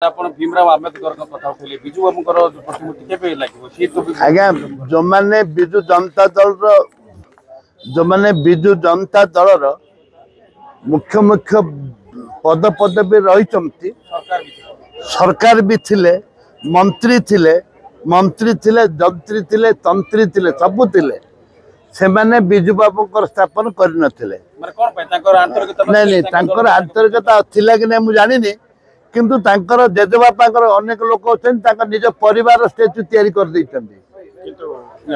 आपण भीमराव आंबेडकर कथा उठले बिजू बाबूकर प्रतिमूर्ति केबे लागो सी तो आज्ञा जो माने बिजू जनता दल जो माने बिजू जनता दल मुख्य मुख्य पद पदवी रही सरकार भी थिले मंत्री थिले जंत्री थिले तंत्री थिले सबु थिले से माने बिजू बाबूकर स्थापन कर नथिले माने कोन पे तांकर आंतरिकता नहीं तांकर आंतरिकता थिला कि नहीं मु जानि नहीं किंतु तांकर जेजेबापांकर अनेक लोक अछन तांकर निज परिवार स्टेच्यू तैयारी कर दैछन्ती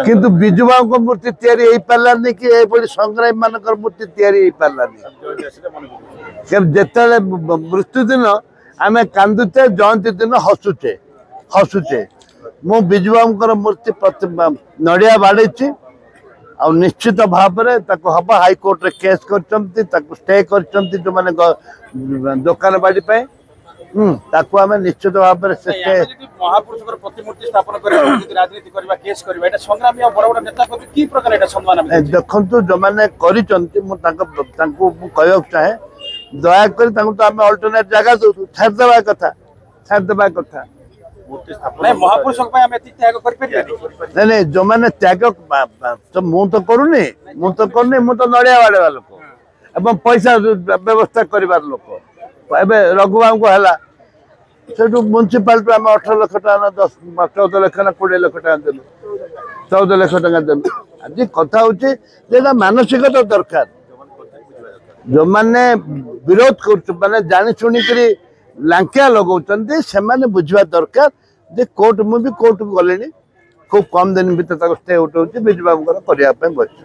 किंतु बिजू बाबू मूर्ति तैयारी होई पारलानी कि ए बड़ी संग्राम मानकर मूर्ति तैयारी होई पारलानी जेते मृत्यु दिन आमे कांदुचे जयंती दिन हसुचे मु बिजू बाबूकर मूर्ति नड़िया बाड़े आ निश्चित भाव में हम हाईकोर्ट रे केस कर स्टे कर जो माने दुकान बाड़ी पे निश्चित भाव में महापुरुष प्रतिमूर्ति स्थापन राजनीति करबा केस करबा एटा संग्रामी बड़ बड़ नेता को की प्रकार एटा सम्मान देखंतु जो माने करिसंती मु तांको कहय चाहे दया कर तांको तो हमें अल्टरनेट जगह दो छाड़ देबा कथा नहीं महापुरुष हम त्याग कर नहीं जो मैंने त्याग तो मु तो करूनी मु तो नड़िया बाड़े लोक एवं पैसा व्यवस्था कर लोक रघुबाबू को है से म्यूनिशिपालिटी आम 18 लाख टका 14 लाख ना 20 लाख टका देलु 14 लाख टका देलु आज कथा हूँ मानसिकता दरकार जो मैंने विरोध कर जानी शुणिक लांकिया लगाउछन्ते सेमाने बुझवा दरकार जे कोर्ट मु भी कोर्ट को गलेनी खूब कम दिन भीतर स्टे उठाउछि बिजू बाबूकर करिया पे बच्चो।